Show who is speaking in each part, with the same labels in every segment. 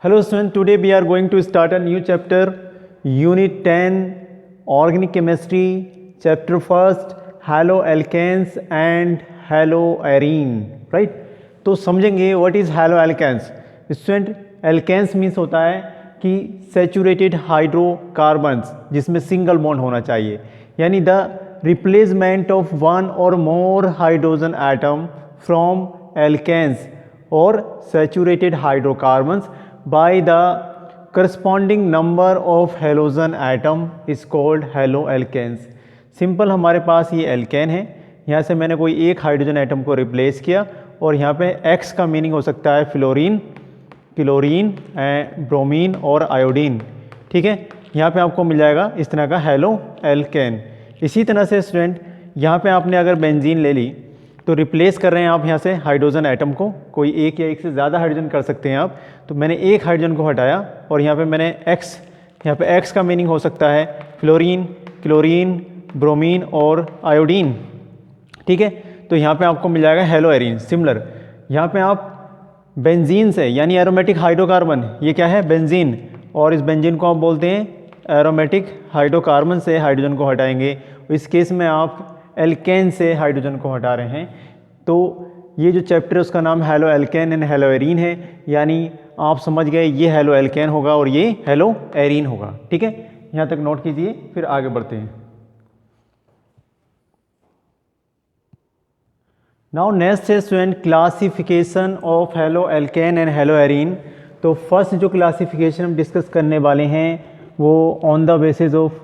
Speaker 1: Hello students, today we are going to start a new chapter, Unit 10, Organic Chemistry, Chapter 1st, Haloalkanes and Haloarine, right? तो समझेंगे what is haloalkanes. Student, alkanes means होता है कि saturated hydrocarbons जिसमें single bond होना चाहिए, यानी the replacement of one or more hydrogen atom from alkanes or saturated hydrocarbons by the corresponding number of halogen atom is called haloalkanes. Simple हमारे पास ये alkene है, यहाँ से मैंने कोई एक हाइड्रोजन एटम को रिप्लेस किया और यहाँ पे X का मीनिंग हो सकता है फ्लोरीन, क्लोरीन, ब्रोमीन और आयोडीन. ठीक है, यहाँ पे आपको मिल जाएगा इस तरह का हेलोएल्केन. इसी तरह से स्टूडेंट यहाँ पे आपने अगर बेंजीन ले ली तो रिप्लेस कर रहे हैं आप यहाँ से हाइड्रोजन एटम को, कोई एक या एक से ज़्यादा हाइड्रोजन कर सकते हैं आप. तो मैंने एक हाइड्रोजन को हटाया और यहाँ पे मैंने X, यहाँ पे X का मीनिंग हो सकता है फ्लोरीन, क्लोरीन, ब्रोमीन और आयोडीन. ठीक है, तो यहाँ पे आपको मिल जाएगा हेलोएरीन. सिमिलर यहाँ पे आप बेंजीन से, यानी एरोमेटिक हाइड्रोकार्बन, ये क्या है बेंजीन, और इस बेंजीन को आप बोलते हैं एरोमेटिक हाइड्रोकार्बन से हाइड्रोजन को हटाएंगे. इस केस में आप एल्केन से हाइड्रोजन को हटा रहे हैं. तो ये जो चैप्टर है उसका नाम हेलोएल्केन एंड हेलोएरीन है, यानी आप समझ गए ये हेलोएल्केन होगा और ये हेलोएरीन होगा. ठीक है, यहाँ तक नोट कीजिए, फिर आगे बढ़ते हैं. नाउ नेक्स्ट है student classification of haloalkane and haloarene. तो फर्स्ट जो क्लासिफिकेशन हम डिस्कस करने वाले हैं वो on the basis of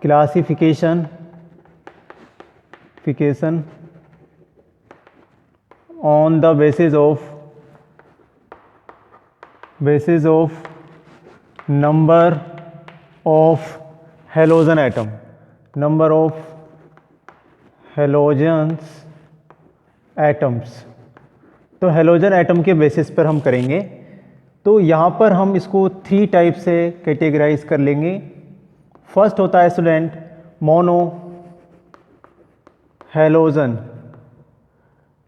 Speaker 1: classification on the basis of number of halogen atom, number of halogens atoms. तो हेलोजन एटम के बेसिस पर हम करेंगे. तो यहाँ पर हम इसको 3 टाइप से कैटेगराइज कर लेंगे. फर्स्ट होता है स्टूडेंट मोनो हेलोजन,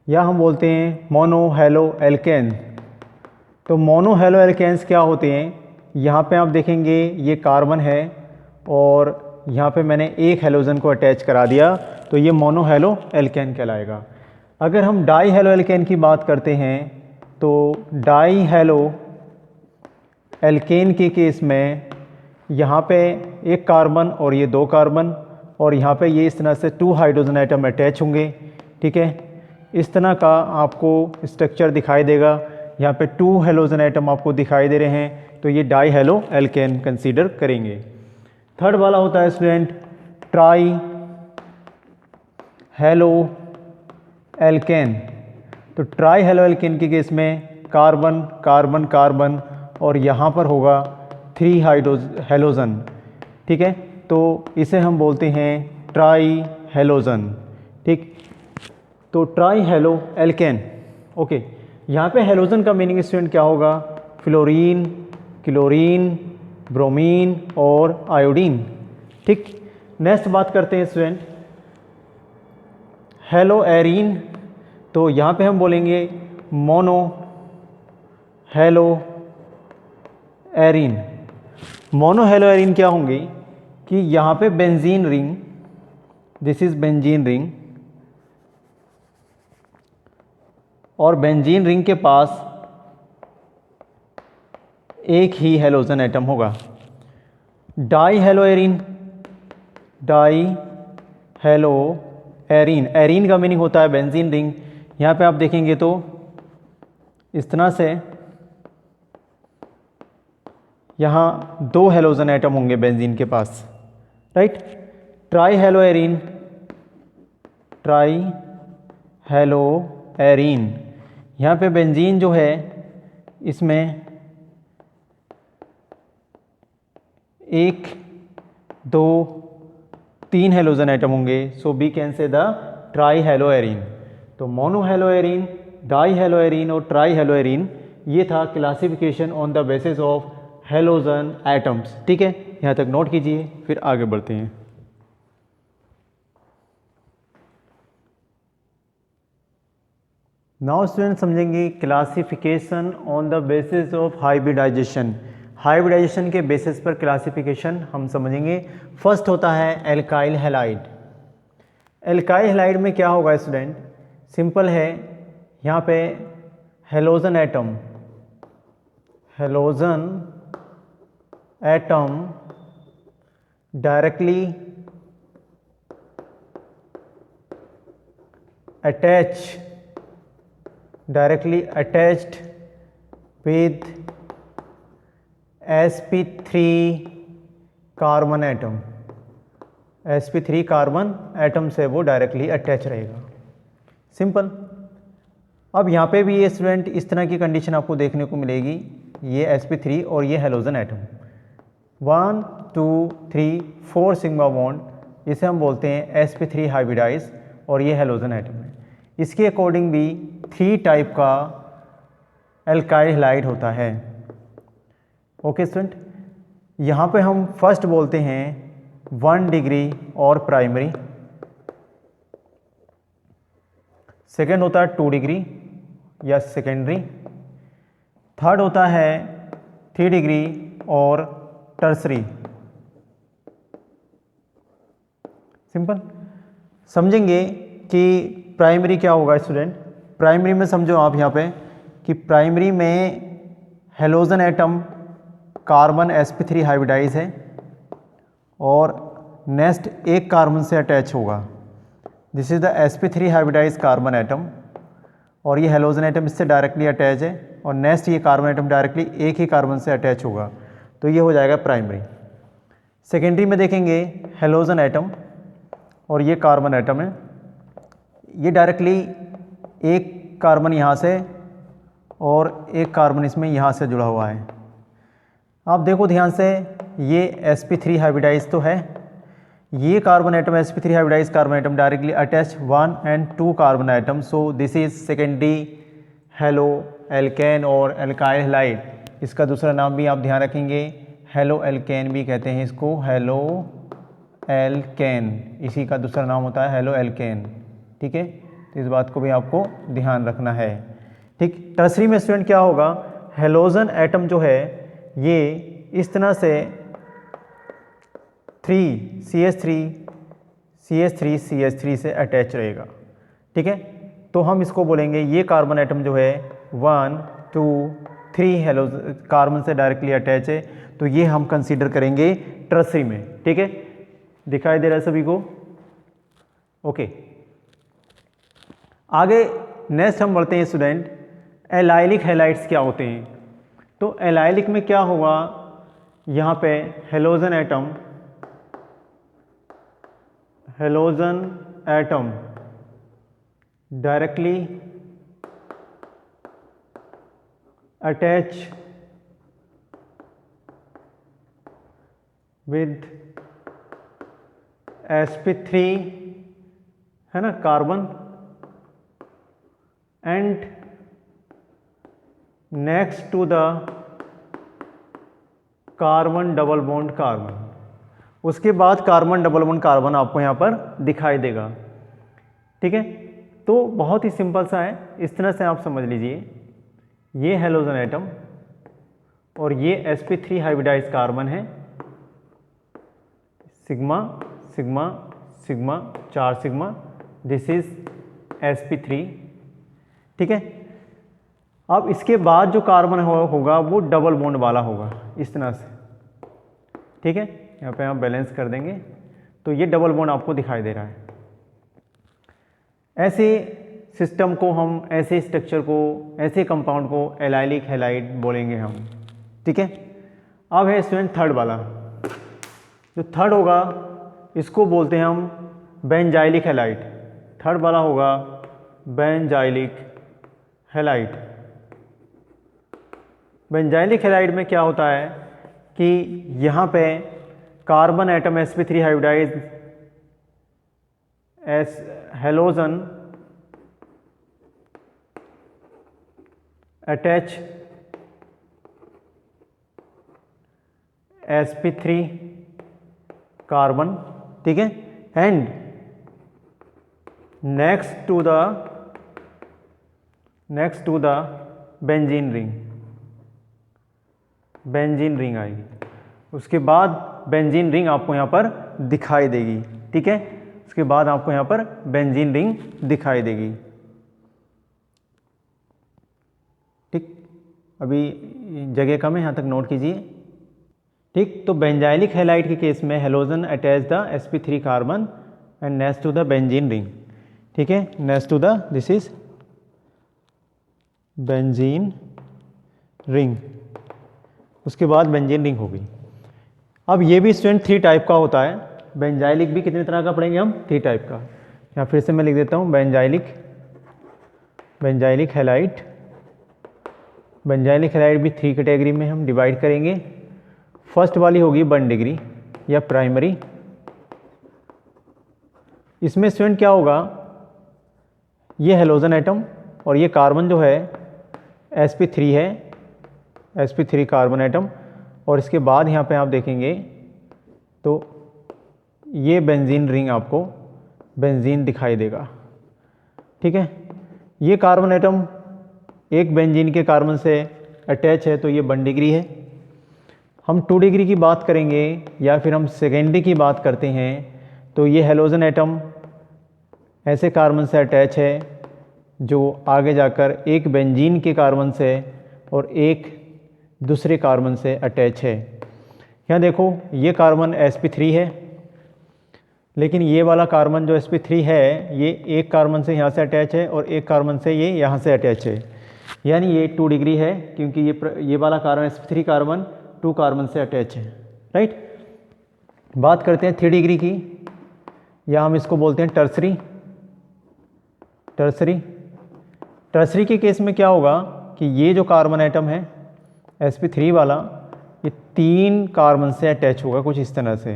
Speaker 1: या हम बोलते हैं मोनो हेलोएल्केन. तो मोनो हेलोएल्केन्स क्या होते हैं, यहाँ पे आप देखेंगे ये कार्बन है और यहाँ पे मैंने एक हेलोजन को अटैच करा दिया, तो ये मोनो हेलोएल्केन कहलाएगा. अगर हम डाई हेलोएल्केन की बात करते हैं तो डाई हेलोएल्केन के केस में यहाँ पे एक कार्बन और ये 2 कार्बन, और यहाँ पे ये इस तरह से 2 हाइड्रोजन एटम अटैच होंगे. ठीक है, इस तरह का आपको स्ट्रक्चर दिखाई देगा. यहाँ पे 2 हेलोजन एटम आपको दिखाई दे रहे हैं, तो ये डाई हेलोएल्केन कंसीडर करेंगे. थर्ड वाला होता है स्टूडेंट ट्राई हेलोएल्केन. तो ट्राई हेलोएल्केन के केस में कार्बन कार्बन कार्बन और यहाँ पर होगा 3 हेलोजन. ठीक है, तो इसे हम बोलते हैं ट्राई हेलोजन. ठीक, तो ट्राई हेलोएल्केन. ओके, यहाँ पे हेलोजन का मीनिंग स्टूडेंट क्या होगा, फ्लोरीन, क्लोरीन, ब्रोमीन और आयोडीन. ठीक, नेक्स्ट बात करते हैं स्टूडेंट हेलोएरीन. तो यहाँ पे हम बोलेंगे मोनो हेलोएरीन. मोनो हेलोएरीन क्या होंगी कि यहाँ पे benzene ring, this is benzene ring, और बेंजीन रिंग के पास एक ही हेलोजन एटम होगा. Di haloarene, di haloarene, arene का मीनिंग होता है बेंजीन रिंग. यहाँ पे आप देखेंगे तो इस तरह से यहाँ 2 हेलोजन एटम होंगे बेंजीन के पास, right. Tri haloarene, tri haloarene, यहाँ पे बेंजीन जो है इसमें 1, 2, 3 हेलोजन एटम होंगे. So we can say the tri haloarene. तो मोनो हेलोएरीन, डाई हेलोएरीन और ट्राई हेलोएरीन, ये था classification on the basis of halogen atoms. ठीक है, यहाँ तक नोट कीजिए, फिर आगे बढ़ते हैं. नाउ स्टूडेंट समझेंगे classification on the basis of hybridisation. Hybridisation के बेसिस पर क्लासिफिकेशन हम समझेंगे। फर्स्ट होता है एल्काइल हैलाइड। एल्काइल हैलाइड में क्या होगा स्टूडेंट, सिंपल है, यहाँ पे halogen atom, halogen atom directly attached with sp3 carbon atom, sp3 carbon atom से वो डायरेक्टली अटैच रहेगा। सिंपल। अब यहाँ पे भी ये स्टूडेंट इस तरह की कंडीशन आपको देखने को मिलेगी, ये sp3 और ये हेलोजन एटम, 1 2 3 4 सिग्मा बॉन्ड, इसे हम बोलते हैं sp3 हाइब्रिडाइज, और ये हेलोजन एटम है। इसके अकॉर्डिंग भी 3 टाइप का एल्काइल हैलाइड होता है। ओके स्टूडेंट, यहाँ पे हम फर्स्ट बोलते हैं 1 डिग्री और प्राइमरी, सेकेंड होता है 2 डिग्री या सेकेंडरी, थर्ड होता है 3 डिग्री और टर्सरी। सिंपल। समझेंगे कि प्राइमरी क्या होगा स्टूडेंट। प्राइमरी में समझो आप यहाँ पे कि प्राइमरी में halogen atom carbon sp3 hybridise है और नेक्स्ट एक कार्बन से अटैच होगा, this is the sp3 hybridise carbon atom, और ये हेलोजन एटम इससे डायरेक्टली अटैच है और नेक्स्ट ये कार्बन एटम डायरेक्टली एक ही कार्बन से अटैच होगा, तो ये हो जाएगा प्राइमरी। सेकेंडरी में देखेंगे हेलोजन एटम और ये कार्बन एटम है, ये डायरेक्टली एक कार्बन यहाँ से और एक कार्बन इसमें यहाँ से जुड़ा हुआ है। आप देखो ध्यान से, ये sp3 हाइब्रिडाइज तो है, ये carbon atom sp3 hybridise carbon atom directly attach 1 and 2 carbon atom, so this is secondary halo alkane और एल्काइल हैलाइड। इसका दूसरा नाम भी आप ध्यान रखेंगे, हेलो एल्केन भी कहते हैं इसको, हेलो एल्केन, इसी का दूसरा नाम होता है हेलो एल्केन। ठीक है, तो इस बात को भी आपको ध्यान रखना है। ठीक, टर्सरी में स्टूडेंट क्या होगा, हेलोजन एटम जो है ये इस तरह से 3 CH3 से अटैच रहेगा। ठीक है, तो हम इसको बोलेंगे ये कार्बन एटम जो है 1 2 3 हेलो कार्बन से डायरेक्टली अटैच है, तो ये हम कंसीडर करेंगे टर्सरी में। ठीक है, दिखाई दे रहा है सभी को। ओके, आगे नेक्स्ट हम बढ़ते हैं स्टूडेंट, एलाइलिक हैलाइड्स क्या होते हैं। तो एलाइलिक में क्या होगा, यहाँ पे halogen atom directly attach with sp3 है ना carbon, and next to the carbon double bond carbon, उसके बाद कार्बन डबल बॉन्ड कार्बन आपको यहाँ पर दिखाई देगा। ठीक है, तो बहुत ही सिंपल सा है, इस तरह से आप समझ लीजिए, ये हेलोजन एटम और ये sp3 हाइब्रिडाइज कार्बन है, sigma sigma sigma 4 sigma, this is sp3। ठीक है, अब इसके बाद जो कार्बन होगा वो डबल बॉन्ड वाला होगा इस तरह से। ठीक है, यहाँ पे हम बैलेंस कर देंगे, तो ये डबल बॉन्ड आपको दिखाई दे रहा है। ऐसे सिस्टम को हम, ऐसे स्ट्रक्चर को, ऐसे कंपाउंड को एलाइलिक हैलाइड बोलेंगे हम। ठीक है, अब है स्टूडेंट थर्ड वाला, जो थर्ड होगा इसको बोलते हैं हम बेंजाइलिक हैलाइड। थर्ड वाला होगा बेंजाइलिक हैलाइड। बेंजाइलिक हैलाइड में क्या होता है कि यहाँ पे carbon atom sp3 hybridise halogen attach sp3 carbon, ठीक है, and next to the next to the benzene ring, benzene ring आएगी, उसके बाद बेंजीन रिंग आपको यहाँ पर दिखाई देगी, ठीक है, उसके बाद आपको यहाँ पर बेंजीन रिंग दिखाई देगी, ठीक। अभी जगह कम है, यहाँ तक नोट कीजिए, ठीक। तो बेंजाइलिक हैलाइड के केस में halogen attach the sp3 carbon and next to the benzene ring, ठीक है, next to the this is benzene ring, उसके बाद बेंजीन रिंग होगी। अब ये भी स्टूडेंट 3 टाइप का होता है, बेंजाइलिक भी कितने तरह का पढ़ेंगे हम, 3 टाइप का। यहाँ फिर से मैं लिख देता हूँ benzylic, benzylic halide, benzylic halide भी 3 कैटेगरी में हम डिवाइड करेंगे। फर्स्ट वाली होगी 1 डिग्री या प्राइमरी, इसमें स्टूडेंट क्या होगा, ये हेलोजन एटम और ये कार्बन जो है sp3 है, sp3 कार्बन एटम, और इसके बाद यहाँ पे आप देखेंगे तो ये बेंजीन रिंग आपको बेंजीन दिखाई देगा, ठीक है। ये कार्बन एटम एक बेंजीन के कार्बन से अटैच है तो ये 1 डिग्री है। हम 2 डिग्री की बात करेंगे या फिर हम सेकेंडरी की बात करते हैं तो ये हेलोजन एटम ऐसे कार्बन से अटैच है जो आगे जाकर एक बेंजीन के कार्बन से और एक दूसरे कार्बन से अटैच है। यहाँ देखो ये कार्बन sp3 है, लेकिन ये वाला कार्बन जो sp3 है ये एक कार्बन से यहाँ से अटैच है और एक कार्बन से ये यहाँ से अटैच है, यानी ये 2 डिग्री है क्योंकि ये वाला कार्बन sp3 कार्बन 2 कार्बन से अटैच है, राइट। बात करते हैं 3 डिग्री की, या हम इसको बोलते हैं टर्सरी। टर्सरी टर्सरी के केस में क्या होगा कि ये जो कार्बन एटम है sp3 वाला, ये 3 कार्बन से अटैच होगा कुछ इस तरह से,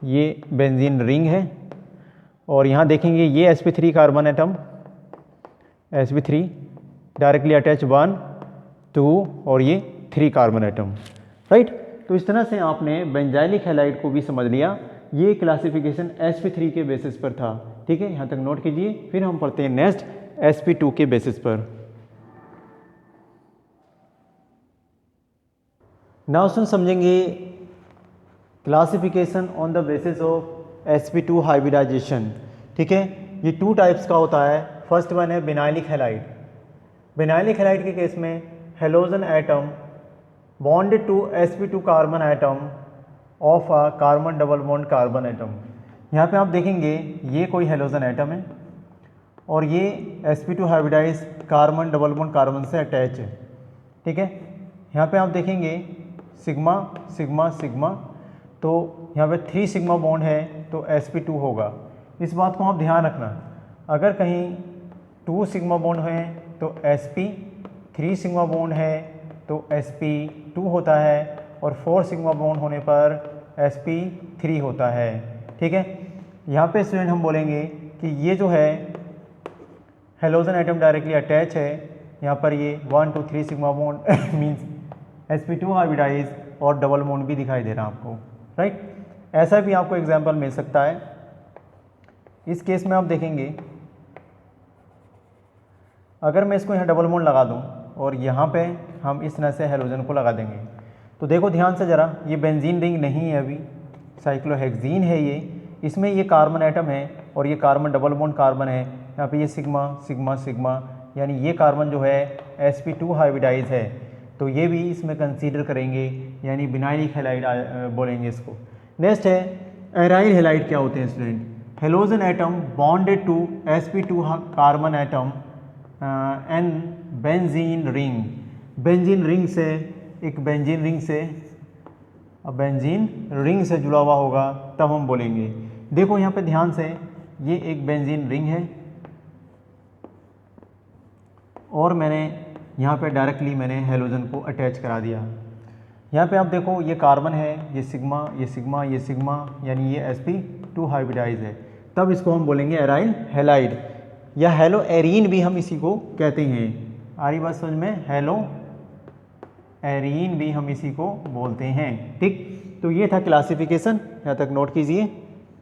Speaker 1: ये बेंजीन रिंग है, और यहाँ देखेंगे ये sp3 carbon atom sp3 directly attach 1 2 और ये 3 कार्बन एटम, राइट। तो इस तरह से आपने बेंजाइलिक हैलाइड को भी समझ लिया, ये क्लासिफिकेशन sp3 के बेसिस पर था, ठीक है, यहाँ तक नोट कीजिए। फिर हम पढ़ते हैं नेक्स्ट sp2 के बेसिस पर। नाउ सुन समझेंगे classification on the basis of sp2 hybridisation, ठीक है। ये 2 टाइप्स का होता है। फर्स्ट वन है बिनाइलिक हैलाइड। बिनाइलिक हैलाइड के केस में halogen atom bonded to sp2 carbon atom of a carbon double bond carbon atom. यहाँ पे आप देखेंगे ये कोई हेलोजन एटम है और ये sp2 hybridise carbon double bond carbon से अटैच है, ठीक है। यहाँ पे आप देखेंगे सिग्मा सिग्मा सिग्मा, तो यहाँ पे 3 सिग्मा बॉन्ड है तो sp2 होगा। इस बात को आप ध्यान रखना, अगर कहीं 2 सिग्मा बॉन्ड हैं तो sp, 3 सिग्मा बॉन्ड है तो sp2 होता है, और 4 सिग्मा बॉन्ड होने पर sp3 होता है, ठीक है। यहाँ पे स्टूडेंट हम बोलेंगे कि ये जो है हेलोजन एटम डायरेक्टली अटैच है, यहाँ पर ये 1 2 3 sigma bond means sp2 hybridise और डबल बॉन्ड भी दिखाई दे रहा है आपको, राइट। ऐसा भी आपको एग्जांपल मिल सकता है। इस केस में आप देखेंगे अगर मैं इसको यहाँ डबल बॉन्ड लगा दूँ और यहाँ पे हम इस तरह से हेलोजन को लगा देंगे, तो देखो ध्यान से ज़रा, ये बेंजीन रिंग नहीं है, अभी साइक्लोहेक्सीन है ये, इसमें ये कार्बन एटम है और ये कार्बन डबल बॉन्ड कार्बन है, यहाँ पे ये सिग्मा सिग्मा सिग्मा, यानी ये कार्बन जो है sp2 हाइब्रिडाइज है, तो ये भी इसमें कंसीडर करेंगे, यानी बिनाइलिक हैलाइड बोलेंगे इसको। नेक्स्ट है एराइल हैलाइड। क्या होते हैं student? Halogen atom bonded to sp2 carbon atom and benzene ring. Benzene ring से एक बेंजीन रिंग से बेंजीन रिंग से जुड़ा हुआ होगा तब हम बोलेंगे। देखो यहाँ पे ध्यान से, ये एक बेंजीन रिंग है और मैंने यहाँ पे डायरेक्टली मैंने हेलोजन को अटैच करा दिया। यहाँ पे आप देखो ये कार्बन है, ये सिग्मा ये सिग्मा ये सिग्मा, यानी ये sp2 हाइब्रिडाइज है, तब इसको हम बोलेंगे एराइल हैलाइड, या हेलो एरीन भी हम इसी को कहते हैं। आ रही बात समझ में? हेलो एरीन भी हम इसी को बोलते हैं, ठीक। तो ये था क्लासिफिकेशन, यहाँ तक नोट कीजिए।